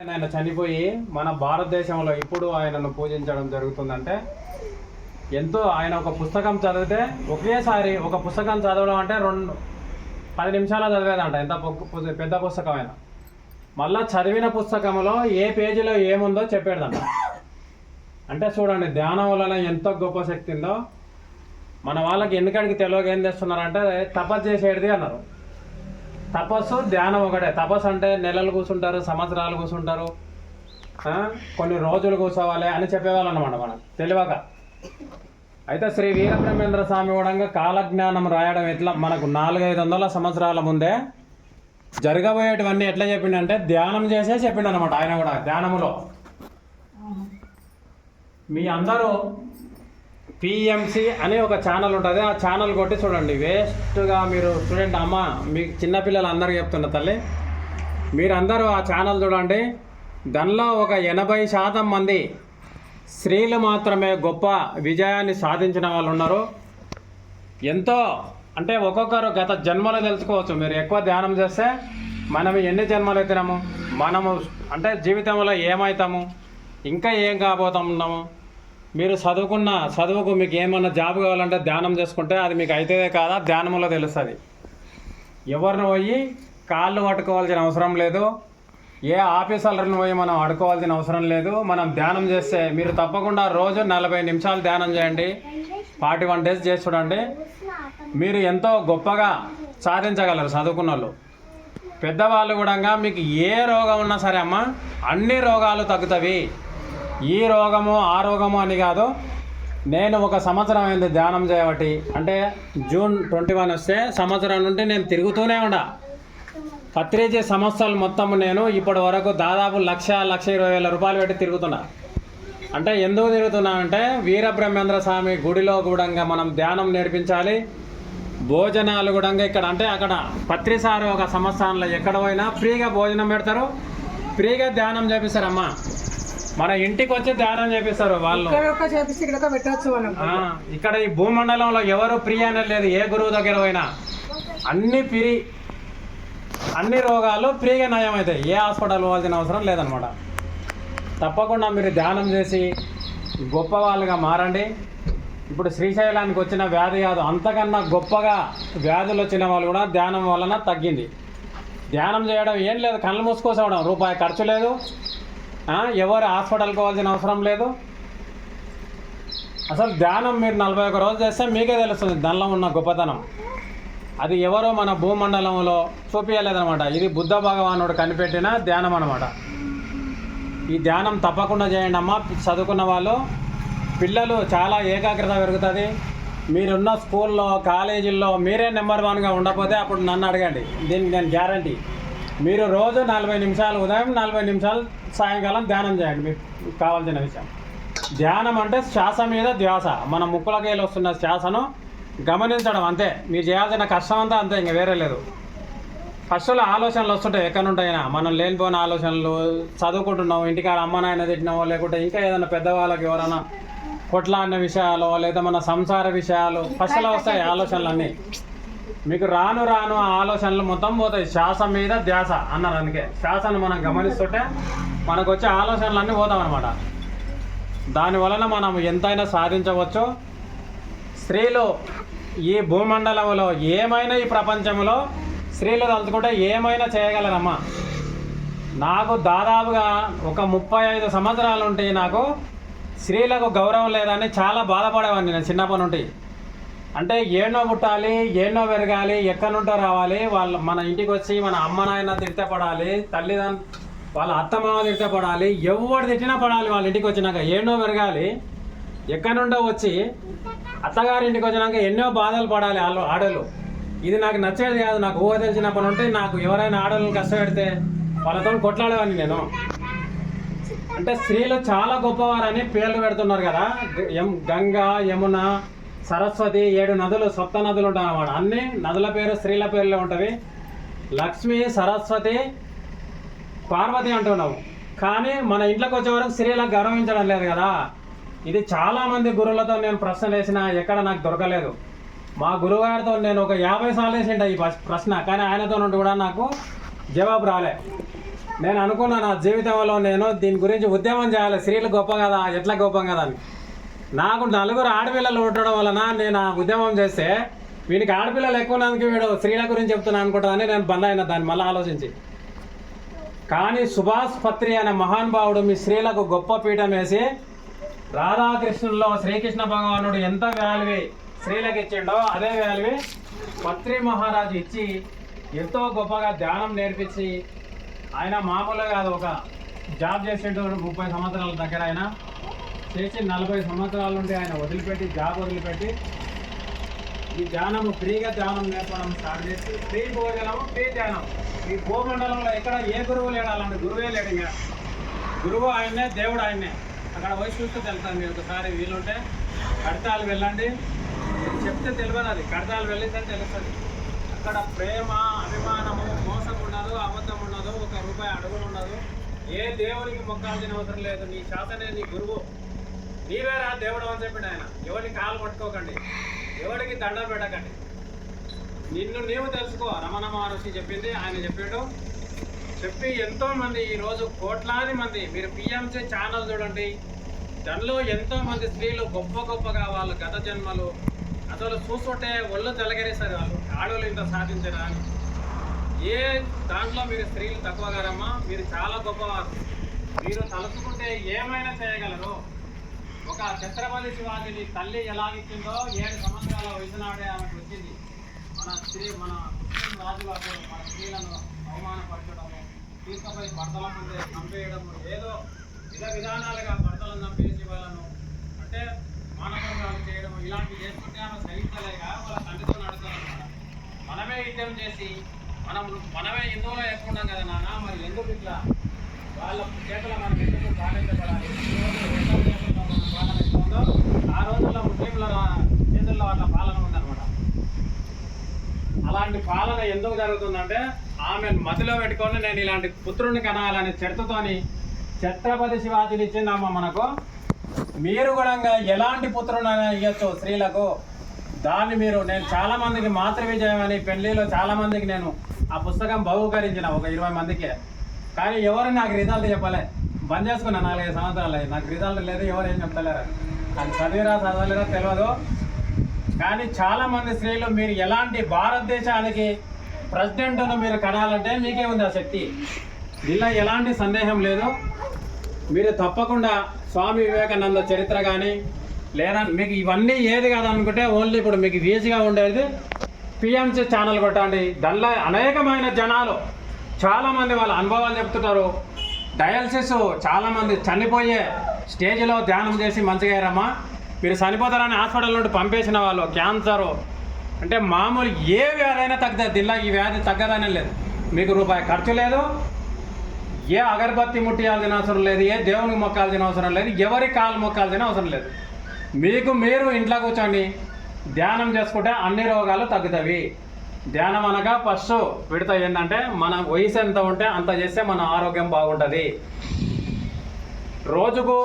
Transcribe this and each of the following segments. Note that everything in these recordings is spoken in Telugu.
ఆయన చనిపోయి మన భారతదేశంలో ఇప్పుడు ఆయనను పూజించడం జరుగుతుందంటే ఎంతో ఆయన ఒక పుస్తకం చదివితే ఒకేసారి ఒక పుస్తకం చదవడం అంటే 10 నిమిషాలు చదివేదంట. ఎంత పెద్ద పుస్తకం అయినా మళ్ళా చదివిన పుస్తకంలో ఏ పేజీలో ఏముందో చెప్పేదంట. అంటే చూడండి ధ్యానం వలన ఎంత గొప్ప శక్తి ఉందో. మన వాళ్ళకి ఎన్నికడికి తెలియక ఏం చేస్తున్నారంటే తపస్సు చేసేది అన్నారు. తపస్సు ధ్యానం ఒకటే. తపస్సు అంటే నెలలు కూర్చుంటారు, సంవత్సరాలు కూర్చుంటారు, కొన్ని రోజులు కూర్చోవాలి అని చెప్పేవాళ్ళు అనమాట మనకు తెలియక. అయితే శ్రీ వీరబ్రహ్మేంద్ర స్వామి కూడా కాలజ్ఞానం రాయడం ఎట్లా మనకు 400-500 సంవత్సరాల ముందే జరగబోయేటివన్నీ ఎట్లా చెప్పిండంటే ధ్యానం చేసే చెప్పిండు అనమాట. ఆయన కూడా ధ్యానములో మీ అందరూ పిఎంసి అని ఒక ఛానల్ ఉంటుంది. ఆ ఛానల్ కొట్టి చూడండి. వేస్ట్గా మీరు స్టూడెంట్ అమ్మ మీకు చిన్నపిల్లలు అందరికీ చెప్తున్న తల్లి, మీరందరూ ఆ ఛానల్ చూడండి. దానిలో ఒక 80% మంది స్త్రీలు మాత్రమే గొప్ప విజయాన్ని సాధించిన వాళ్ళు ఉన్నారు. ఎంతో అంటే ఒక్కొక్కరు గత జన్మలు తెలుసుకోవచ్చు. మీరు ఎక్కువ ధ్యానం చేస్తే మనం ఎన్ని జన్మలు ఎత్తినాము, మనము అంటే జీవితంలో ఏమవుతాము, ఇంకా ఏం కాబోతున్నాము. మీరు చదువుకున్న చదువుకు మీకు ఏమన్నా జాబ్ కావాలంటే ధ్యానం చేసుకుంటే అది మీకు అయితేదే కాదా ధ్యానంలో తెలుస్తుంది. ఎవరిని పోయి కాళ్ళు పట్టుకోవాల్సిన అవసరం లేదు, ఏ ఆఫీసర్లను పోయి మనం అడుకోవాల్సిన అవసరం లేదు. మనం ధ్యానం చేస్తే మీరు తప్పకుండా రోజు 40 నిమిషాలు ధ్యానం చేయండి, 41 డేస్ చేసి చూడండి. మీరు ఎంతో గొప్పగా సాధించగలరు. చదువుకున్న వాళ్ళు పెద్దవాళ్ళు కూడా మీకు ఏ రోగం ఉన్నా సరే అమ్మ అన్ని రోగాలు తగ్గుతాయి. ఈ రోగము ఆ రోగము అని కాదు. నేను 1 సంవత్సరం అయింది ధ్యానం చేయబట్టి. అంటే జూన్ 21 వస్తే సంవత్సరం నుండి నేను తిరుగుతూనే ఉండా. 13 సంవత్సరాలు మొత్తం నేను ఇప్పటి వరకు దాదాపు 1,20,000 రూపాయలు పెట్టి తిరుగుతున్నా. అంటే ఎందుకు తిరుగుతున్నా అంటే వీరబ్రహ్మేంద్ర స్వామి గుడిలో కూడా మనం ధ్యానం నేర్పించాలి. భోజనాలు కూడా ఇక్కడ అంటే అక్కడ ప్రతిసారి 1 సంవత్సరంలో ఎక్కడ పోయినా ఫ్రీగా భోజనం పెడతారు, ఫ్రీగా ధ్యానం చేపిస్తారమ్మా. మన ఇంటికి వచ్చి ధ్యానం చేపిస్తారు వాళ్ళు. ఇక్కడ ఈ భూమండలంలో ఎవరు ఫ్రీ అనేది లేదు. ఏ గురువు దగ్గర పోయినా అన్ని ఫ్రీ, అన్ని రోగాలు ఫ్రీగా నయం అవుతాయి. ఏ హాస్పిటల్ పోవాల్సిన అవసరం లేదనమాట. తప్పకుండా మీరు ధ్యానం చేసి గొప్ప వాళ్ళుగా మారండి. ఇప్పుడు శ్రీశైలానికి వచ్చిన వ్యాధి కాదు, అంతకన్నా గొప్పగా వ్యాధులు వచ్చిన వాళ్ళు కూడా ధ్యానం వలన తగ్గింది. ధ్యానం చేయడం ఏం లేదు, కళ్ళు మూసుకోవడం, రూపాయి ఖర్చు లేదు, ఎవరు హాస్పిటల్కి పోవాల్సిన అవసరం లేదు. అసలు ధ్యానం మీరు 41 రోజులు చేస్తే మీకే తెలుస్తుంది దానిలో ఉన్న గొప్పతనం. అది ఎవరో మన భూమండలంలో చూపించలేదనమాట. ఇది బుద్ధ భగవానుడు కనిపెట్టిన ధ్యానం అనమాట. ఈ ధ్యానం తప్పకుండా చేయండి అమ్మ. చదువుకున్న వాళ్ళు పిల్లలు చాలా ఏకాగ్రత పెరుగుతుంది. మీరున్న స్కూల్లో కాలేజీల్లో మీరే నెంబర్ 1గా ఉండకపోతే అప్పుడు నన్ను అడగండి. దీనికి నేను గ్యారంటీ. మీరు రోజు 40 నిమిషాలు ఉదయం, 40 నిమిషాలు సాయంకాలం ధ్యానం చేయండి. మీకు కావాల్సిన విషయం ధ్యానం అంటే శ్వాస మీద ధ్యాస. మన ముక్కులకేలు వస్తున్న శ్వాసను గమనించడం అంతే. మీరు చేయాల్సిన కష్టం అంతా అంతే, ఇంకా వేరే లేదు. ఫస్ట్లో ఆలోచనలు వస్తుంటాయి ఎక్కడి నుంటైనా. మనం లేనిపోయిన ఆలోచనలు, చదువుకుంటున్నాం, ఇంటికాడ అమ్మ నాయన తిట్టినామో లేకుంటే ఇంకా ఏదైనా పెద్దవాళ్ళకి ఎవరైనా కొట్లాడిన విషయాలు లేదా మన సంసార విషయాలు ఫస్ట్లో వస్తాయి ఆలోచనలు. మీకు రాను రాను ఆ ఆలోచనలు మొత్తం పోతాయి. శ్వాస మీద ధ్యాస అన్నారు. అందుకే శ్వాసను మనం గమనిస్తుంటే మనకు వచ్చే ఆలోచనలన్నీ పోతామన్నమాట. దానివలన మనం ఎంతైనా సాధించవచ్చు. స్త్రీలు ఈ భూమండలంలో ఏమైనా, ఈ ప్రపంచంలో స్త్రీలు తలుచుకుంటే ఏమైనా చేయగలరమ్మా. నాకు దాదాపుగా ఒక 35 సంవత్సరాలు ఉంటే నాకు స్త్రీలకు గౌరవం లేదని చాలా బాధపడేవాడిని నేను చిన్నప్పటి నుండి. అంటే ఏనో పుట్టాలి, ఏనో పెరగాలి, ఎక్కడి నుంటో రావాలి, వాళ్ళు మన ఇంటికి వచ్చి మన అమ్మ నాయన తిడితే పడాలి, తల్లిదండ్రులు వాళ్ళ అత్తమామ తిడితే పడాలి, ఎవరు తిట్టినా పడాలి. వాళ్ళ ఇంటికి వచ్చినాక ఏనో పెరగాలి, ఎక్కడి నుండో వచ్చి అత్తగారి ఇంటికి వచ్చినాక ఎన్నో బాధలు పడాలి ఆడలు. ఇది నాకు నచ్చేది కాదు. నాకు ఊహ తెలిసినప్పటి నుండి నాకు ఎవరైనా ఆడలను కష్టపెడితే వాళ్ళతో కొట్లాడేవాడిని నేను. అంటే స్త్రీలు చాలా గొప్పవారని పేర్లు పెడుతున్నారు కదా. గంగా, యమున, సరస్వతి, 7 నదులు, సప్త నదులు ఉంటాయి అన్నమాట. అన్ని నదుల పేరు స్త్రీల పేర్లే ఉంటుంది. లక్ష్మి, సరస్వతి, పార్వతి అంటున్నావు. కానీ మన ఇంట్లోకి వచ్చే వరకు స్త్రీలకు గౌరవించడం లేదు కదా. ఇది చాలామంది గురువులతో నేను ప్రశ్నలు వేసినా ఎక్కడ నాకు దొరకలేదు. మా గురువుగారితో నేను ఒక 50 సార్లు వేసింట ఈ ప్రశ్న, కానీ ఆయనతో నుండి కూడా నాకు జవాబు రాలే. నేను అనుకున్నా నా జీవితంలో నేను దీని గురించి ఉద్యమం చేయాలి, స్త్రీలు గొప్ప కదా, ఎట్లా గొప్ప కదా అని. నాకు నలుగురు ఆడపిల్లలు ఉండడం వలన నేను ఆ ఉద్యమం చేస్తే వీనికి ఆడపిల్లలు ఎక్కువ ఉన్నందుకు వీడు స్త్రీల గురించి చెప్తున్నా అనుకుంటానని నేను బంద్ అయినా దాన్ని మళ్ళీ ఆలోచించి. కానీ సుభాష్ పత్రి అనే మహానుభావుడు మీ స్త్రీలకు గొప్ప పీఠం వేసి రాధాకృష్ణుల్లో శ్రీకృష్ణ భగవానుడు ఎంత వాల్యూ స్త్రీలకు ఇచ్చిండో అదే వాల్యూ పత్రి మహారాజు ఇచ్చి ఎంతో గొప్పగా ధ్యానం నేర్పించి ఆయన మామూలుగా కాదు, ఒక జాబ్ చేసేటో 30 సంవత్సరాల దగ్గర ఆయన చేసి 40 సంవత్సరాల నుండి ఆయన వదిలిపెట్టి జాబ్ వదిలిపెట్టి ఈ ధ్యానము ఫ్రీగా ధ్యానం నేర్పడం స్టార్ట్ చేసి ఫ్రీ భోజనము ఫ్రీ ధ్యానం. ఈ భూమండలంలో ఎక్కడ ఏ గురువు లేడు, అలాంటి గురువే లేడు. ఇంకా గురువు ఆయన్నే, దేవుడు ఆయన్నే. అక్కడ పోయి చూస్తే తెలుస్తుంది. మీరు ఒకసారి వీలుంటే కడతాలు వెళ్ళండి, చెప్తే తెలియదు, అది కడతాలు వెళ్ళితే తెలుస్తుంది. అక్కడ ప్రేమ, అభిమానము, మోసం ఉండదు, అబద్ధం ఉండదు, 1 రూపాయి అడుగులు ఉండదు. ఏ దేవునికి మొక్కాల్సిన అవసరం లేదు. నీ శాసనే నీ గురువు, నీవేరా దేవుడు అని చెప్పాడు ఆయన. ఎవరికి కాలు పట్టుకోకండి, ఎవరికి దండం పెట్టకండి, నిన్ను నీవు తెలుసుకో. రమణ మహర్షి చెప్పింది ఆయన చెప్పాడు. చెప్పి ఎంతోమంది ఈరోజు కోట్లాది మంది, మీరు పిఎంసీ ఛానల్ చూడండి, దానిలో ఎంతోమంది స్త్రీలు గొప్ప గొప్పగా వాళ్ళు గత జన్మలు అసలు చూస్తుంటే ఒళ్ళు తెలగరేస్తారు. వాళ్ళు ఆడవాళ్ళు ఇంత సాధించరా అని. ఏ దాంట్లో మీరు స్త్రీలు తక్కువగారమ్మా, మీరు చాలా గొప్పవారు. మీరు తలుచుకుంటే ఏమైనా చేయగలరు. ఒక ఛత్రపతి శివాజీని తల్లి ఎలాగిచ్చిందో 7 సంవత్సరాల వయసు నాడే ఆమెకు వచ్చింది. మన రాజుగారు మన స్త్రీలను అవమానపరచడము, తీసుకుపోయి భర్తల ముందే చంపేయడము, ఏదో విధానాలుగా భర్తలను చంపేసి వాళ్ళను అంటే మానభంగాలు చేయడం, ఇలాంటివి చేసుకుంటే ఆమె సహించలేక వాళ్ళ తండ్రితో నడుతారన్నమాట. మనమే యుద్ధం చేసి మనమే హిందువులో ఎక్కువ ఉన్నాం కదా నాన్న, మరి ఎందుకు ఇట్లా వాళ్ళ చేతుల మనం ఎందుకు పాలించబడాలి? పాలన ఎట్లా ఉందో ఆ రోజుల్లో ముస్లింల చేతుల్లో వాళ్ళ పాలన ఉందన్నమాట. అలాంటి పాలన ఎందుకు జరుగుతుందంటే ఆమెను మధ్యలో పెట్టుకొని నేను ఇలాంటి పుత్రుడిని కనాలని చరిత్రతోని ఛత్రపతి శివాజీని ఇచ్చిందమ్మ మనకు. మీరు కూడా ఎలాంటి పుత్రుడైనా ఇవ్వచ్చు స్త్రీలకు. దాన్ని నేను చాలా మందికి మాతృ విజయం అని పెళ్లిలో చాలా మందికి నేను ఆ పుస్తకం బహుకరించిన, ఒక 20 మందికి. కానీ ఎవరు నాకు రిజల్ట్ చెప్పలే. బంద్ చేసుకున్నా 4-5 సంవత్సరాలు అయ్యి. నాకు రిజల్ట్ లేదు, ఎవరు ఏం చెప్తలేరు. అది చదవలేదో తెలియదు. కానీ చాలామంది స్త్రీలు మీరు ఎలాంటి భారతదేశానికి ప్రెసిడెంట్ను మీరు కనాలంటే మీకే ఉంది ఆ శక్తి. దీనిలో ఎలాంటి సందేహం లేదు. మీరు తప్పకుండా స్వామి వివేకానంద చరిత్ర కానీ లేదా మీకు ఇవన్నీ ఏది కాదనుకుంటే ఓన్లీ ఇప్పుడు మీకు ఈజీగా ఉండేది పిఎంసీ ఛానల్ కొట్టండి. దానిలో అనేకమైన జనాలు చాలామంది వాళ్ళ అనుభవాలు చెప్తుంటారు. డయాలసిస్ చాలామంది చనిపోయే స్టేజ్లో ధ్యానం చేసి మంచిగా అయ్యారమ్మా. మీరు చనిపోతారని హాస్పిటల్ నుండి పంపేసిన వాళ్ళు, క్యాన్సరు అంటే మామూలు ఏ వ్యాధి అయినా తగ్గుతుంది. దీనిలో ఈ వ్యాధి తగ్గదనే లేదు. మీకు రూపాయి ఖర్చు లేదు, ఏ అగరబత్తి ముట్టియాల్సిన అవసరం లేదు, ఏ దేవునికి మొక్కాల్సిన అవసరం లేదు, ఎవరి కాలు మొక్కాల్సిన అవసరం లేదు. మీకు మీరు ఇంట్లో కూర్చోండి ధ్యానం చేసుకుంటే అన్ని రోగాలు తగ్గుతాయి. ధ్యానం అనగా ఫస్ట్ విడత ఏంటంటే మన వయసు ఎంత ఉంటే అంత చేస్తే మన ఆరోగ్యం బాగుంటుంది. రోజుకు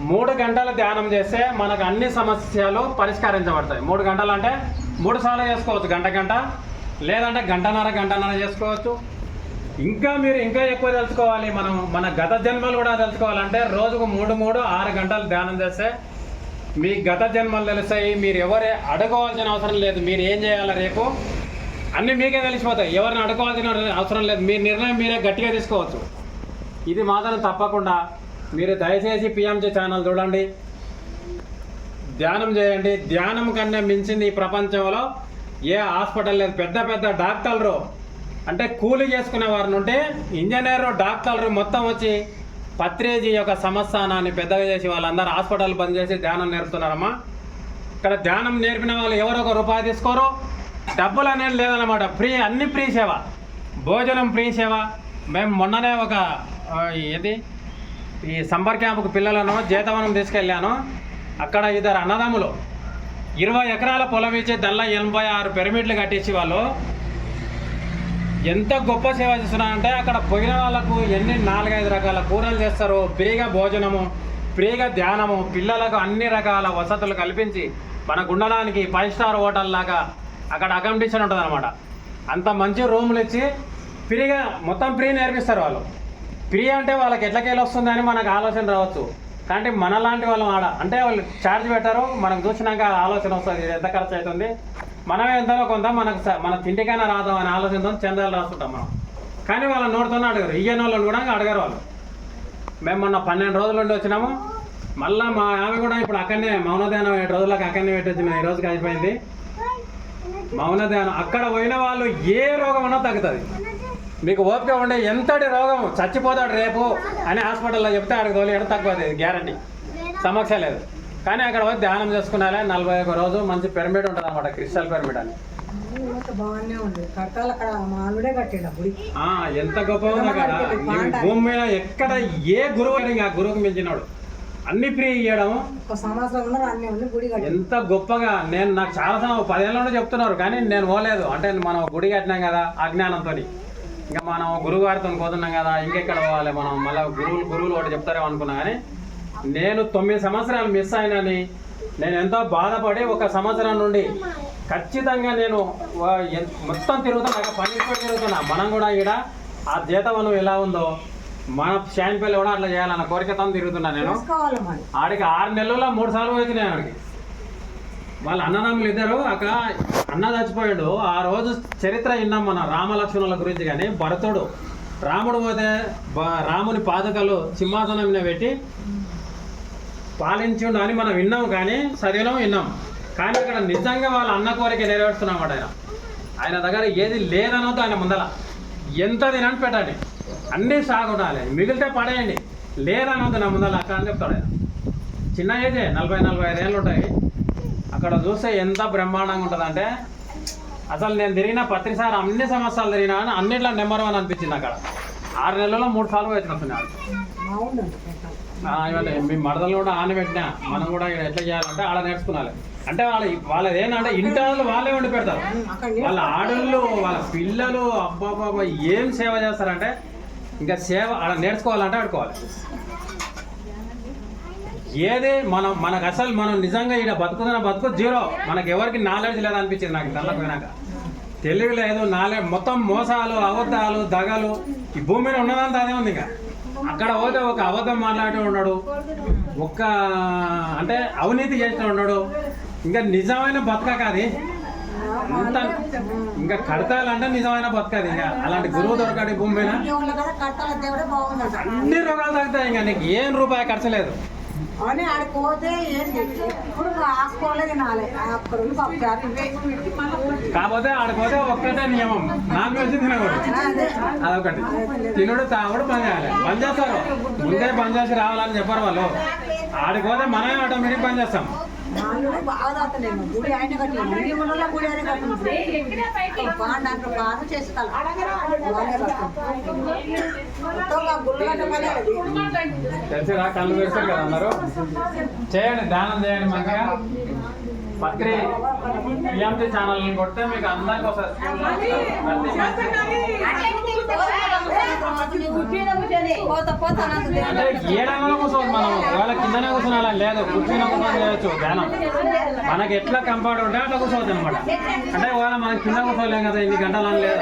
3 గంటలు ధ్యానం చేస్తే మనకు అన్ని సమస్యలు పరిష్కరించబడతాయి. 3 గంటలు అంటే 3 సార్లు చేసుకోవచ్చు, గంట లేదంటే గంటన్నర చేసుకోవచ్చు. ఇంకా మీరు ఇంకా ఎక్కువ తెలుసుకోవాలి, మన గత జన్మలు కూడా తెలుసుకోవాలంటే రోజుకు 3 6 గంటలు ధ్యానం చేస్తే మీ గత జన్మలు తెలుస్తాయి. మీరు ఎవరే అడుకోవాల్సిన అవసరం లేదు. మీరు ఏం చేయాలి రేపు అన్నీ మీకే తెలిసిపోతాయి. ఎవరిని అడుకోవాల్సిన అవసరం లేదు. మీ నిర్ణయం మీరే గట్టిగా తీసుకోవచ్చు. ఇది మాత్రం తప్పకుండా మీరు దయచేసి పిఎంసీ ఛానల్ చూడండి, ధ్యానం చేయండి. ధ్యానం కన్నా మించింది ఈ ప్రపంచంలో ఏ హాస్పిటల్ లేదు. పెద్ద పెద్ద డాక్టర్లు అంటే కూలి చేసుకునే వారి నుండి ఇంజనీరు, డాక్టర్లు మొత్తం వచ్చి పత్రేజీ యొక్క సంస్థానాన్ని పెద్దగా చేసి వాళ్ళందరూ హాస్పిటల్ బంద్ చేసి ధ్యానం నేర్పుతున్నారమ్మా. ఇక్కడ ధ్యానం నేర్పిన వాళ్ళు ఎవరో 1 రూపాయి తీసుకోరు, డబ్బులు అనేది లేదన్నమాట. ఫ్రీ, అన్ని ఫ్రీ సేవ, భోజనం ఫ్రీ సేవ. మేము మొన్ననే ఈ సంబర్ క్యాంపుకు పిల్లలను జీతవనం తీసుకెళ్ళాను. అక్కడ 2 అన్నదమ్ములు 20 ఎకరాల పొలం ఇచ్చి దానిలో 86 పిరమిడ్లు కట్టించి వాళ్ళు ఎంత గొప్ప సేవ చేస్తున్నారంటే అక్కడ పోయిన వాళ్ళకు 4-5 రకాల కూరలు చేస్తారు, ఫ్రీగా భోజనము, ఫ్రీగా ధ్యానము, పిల్లలకు అన్ని రకాల వసతులు కల్పించి మనకు ఉండడానికి 5 స్టార్ హోటల్ లాగా అక్కడ అకామిడేషన్ ఉంటుంది అనమాట. అంత మంచి రూములు ఇచ్చి ఫ్రీగా మొత్తం ఫ్రీ నేర్పిస్తారు వాళ్ళు. ఫ్రీ అంటే వాళ్ళకి ఎట్లకెళ్ళి వస్తుంది అని మనకు ఆలోచన రావచ్చు. కానీ మనలాంటి వాళ్ళం ఆడ అంటే వాళ్ళు ఛార్జ్ పెట్టారు, మనకు చూసినాక ఆలోచన వస్తుంది ఇది ఎంత ఖర్చు అవుతుంది, మనమే ఎంతలో కొంత మనకు మన తిండికైనా రాదాం అనే ఆలోచనతో చందాలు రాస్తుంటాం మనం. కానీ వాళ్ళ నోటితోనే అడగరు, ఇయ్యని వాళ్ళని కూడా అడగరు వాళ్ళు. మేము మొన్న 12 రోజుల నుండి వచ్చినాము. మళ్ళీ మా ఆమె కూడా ఇప్పుడు అక్కడనే మౌనధ్యానం 7 రోజులకు అక్కడనే పెట్టొచ్చిన, ఈ రోజుకి అయిపోయింది మౌనధ్యానం. అక్కడ పోయిన వాళ్ళు ఏ రోగం అన్నా తగ్గుతుంది. మీకు ఓపిక ఉండే ఎంతటి రోగం చచ్చిపోతాడు రేపు అని హాస్పిటల్లో చెప్తే అక్కడికి తోలేయడం తక్కువ, గ్యారంటీ, సమస్య లేదు. కానీ అక్కడ పోయి ధ్యానం చేసుకున్నాలే 41 రోజు మంచి పిరమిడ్ ఉంటుంది అనమాట, క్రిస్టల్ పిరమిడ్ అని. ఎంత గొప్ప ఉంది అక్కడ. భూమి మీద ఎక్కడ ఏ గురువు ఆ గురువుకి మించినాడు, అన్ని ఫ్రీ ఇవ్వడం ఎంత గొప్పగా. నేను నాకు చాలా 10 ఏళ్ళ నుండి చెప్తున్నారు కానీ నేను పోలేదు. అంటే మనం గుడి కట్టినాం కదా అజ్ఞానంతో, ఇంకా మనం గురువు గారితో పోతున్నాం కదా, ఇంకెక్కడ పోవాలి మనం, మళ్ళీ గురువులు ఒకటి చెప్తారేమో అనుకున్నా. కానీ నేను 9 సంవత్సరాలు మిస్ అయినని నేను ఎంతో బాధపడి 1 సంవత్సరం నుండి ఖచ్చితంగా నేను మొత్తం తిరుగుతున్నా, పనిష్మెంట్ తిరుగుతున్నా. మనం కూడా ఇక్కడ ఆ జీతవనం ఎలా ఉందో మన షాన్పల్లి కూడా అట్లా చేయాలన్న కోరికతో తిరుగుతున్నా. నేను ఆడికి 6 నెలల్లో 3 సార్లు వచ్చినాయి. ఆడికి వాళ్ళ అన్నదమ్ములు ఇద్దరు, అక్కడ అన్న చచ్చిపోయాడు. ఆ రోజు చరిత్ర విన్నాం మన రామలక్ష్మణుల గురించి. కానీ భరతుడు రాముడు పోతే రాముని పాదుకలు సింహాసనం మీద పెట్టి పాలించుండు అని మనం విన్నాం, కానీ చదివినాం విన్నాం. కానీ అక్కడ నిజంగా వాళ్ళ అన్న కోరిక నెరవేరుస్తున్నామాట. ఆయన దగ్గర ఏది లేదనొద్దు, ఆయన ముందల ఎంత తినని పెట్టండి, అన్నీ సాగుండాలి, మిగిలితే పడేయండి, లేదనొద్దు నా ముందల అక్కడ అని చెప్తాడు ఆయన. చిన్న ఏజే 40-45 ఏళ్ళు ఉంటాయి. అక్కడ చూస్తే ఎంత బ్రహ్మాండంగా ఉంటుందంటే అసలు నేను తిరిగిన ప్రతిసారి అన్ని సంవత్సరాలు తిరిగినా కానీ అన్నిట్లో నెంబర్ 1 అనిపించింది. అక్కడ 6 నెలల్లో 3 సార్లు వచ్చినట్టున్నాడు. ఇవన్నీ మీ మడదలు కూడా ఆన పెట్టినా మనం కూడా ఎట్లా చేయాలంటే ఆడ నేర్చుకున్నాలి. అంటే వాళ్ళది ఏంటంటే ఇంటి వాళ్ళే వండి పెడతారు. వాళ్ళ ఆడళ్ళు వాళ్ళ పిల్లలు అబ్బాబాబా ఏం సేవ చేస్తారంటే ఇంకా సేవ ఆడ నేర్చుకోవాలంటే ఆడుకోవాలి. ఏది మనకు అసలు మనం నిజంగా ఇక్కడ బతుకు జీరో. మనకు ఎవరికి నాలెడ్జ్ లేదనిపించింది నాకు తనకు పోయినాక. తెలివి లేదు, నాలెడ్జ్ మొత్తం మోసాలు, అబద్ధాలు, దగలు ఈ భూమి మీద ఉన్నదంతా అదే ఉంది. ఇంకా అక్కడ పోతే ఒక అబద్ధం మాట్లాడుతూ ఉన్నాడు, అంటే అవినీతి చేస్తూ ఉన్నాడు. ఇంకా నిజమైన బతక అది అంత ఇంకా కడతాలంటే నిజమైన బతకది. ఇంకా అలాంటి గురువు దొరకడు భూమి మీద. అన్ని రోగాలు తగ్గుతాయి. ఇంకా నీకు ఏం రూపాయి ఖర్చు లేదు. కాకపోతే ఆడిపోతే ఒక్కటే నియమం, నాన్ వెజ్ తినకూడదు. అదొకటి. తినుడు తాగుడు బంద్ చేయాలి. బంద్ చేస్తారు, ముందే బంద్ చేసి రావాలని చెప్పారు వాళ్ళు. ఆడిపోతే మనమే ఆటోమేటిక్ బంద్ చేస్తాం. తెలిసిరా కళ్ళు తెరుస్తారు కదా అందరూ. చేయండి, ధ్యానం చేయండి మంచిగా. పత్రి పిఎంటీ ఛానల్ కొడితే మీకు అందరికి వస్తుంది. అంటే ఏడమలో కూర్చోవచ్చు మనం, ఒకవేళ కిందనే కూర్చున్నాలని లేదు, కూర్చున్న కూర్చొని చేయొచ్చు ధ్యానం. మనకి ఎట్లా కంఫర్ట్ ఉంటే అట్లా కూర్చోవచ్చు అనమాట. అంటే ఒకవేళ మనం కింద కూర్చోలేం కదా, 8 గంటలు అని లేదు.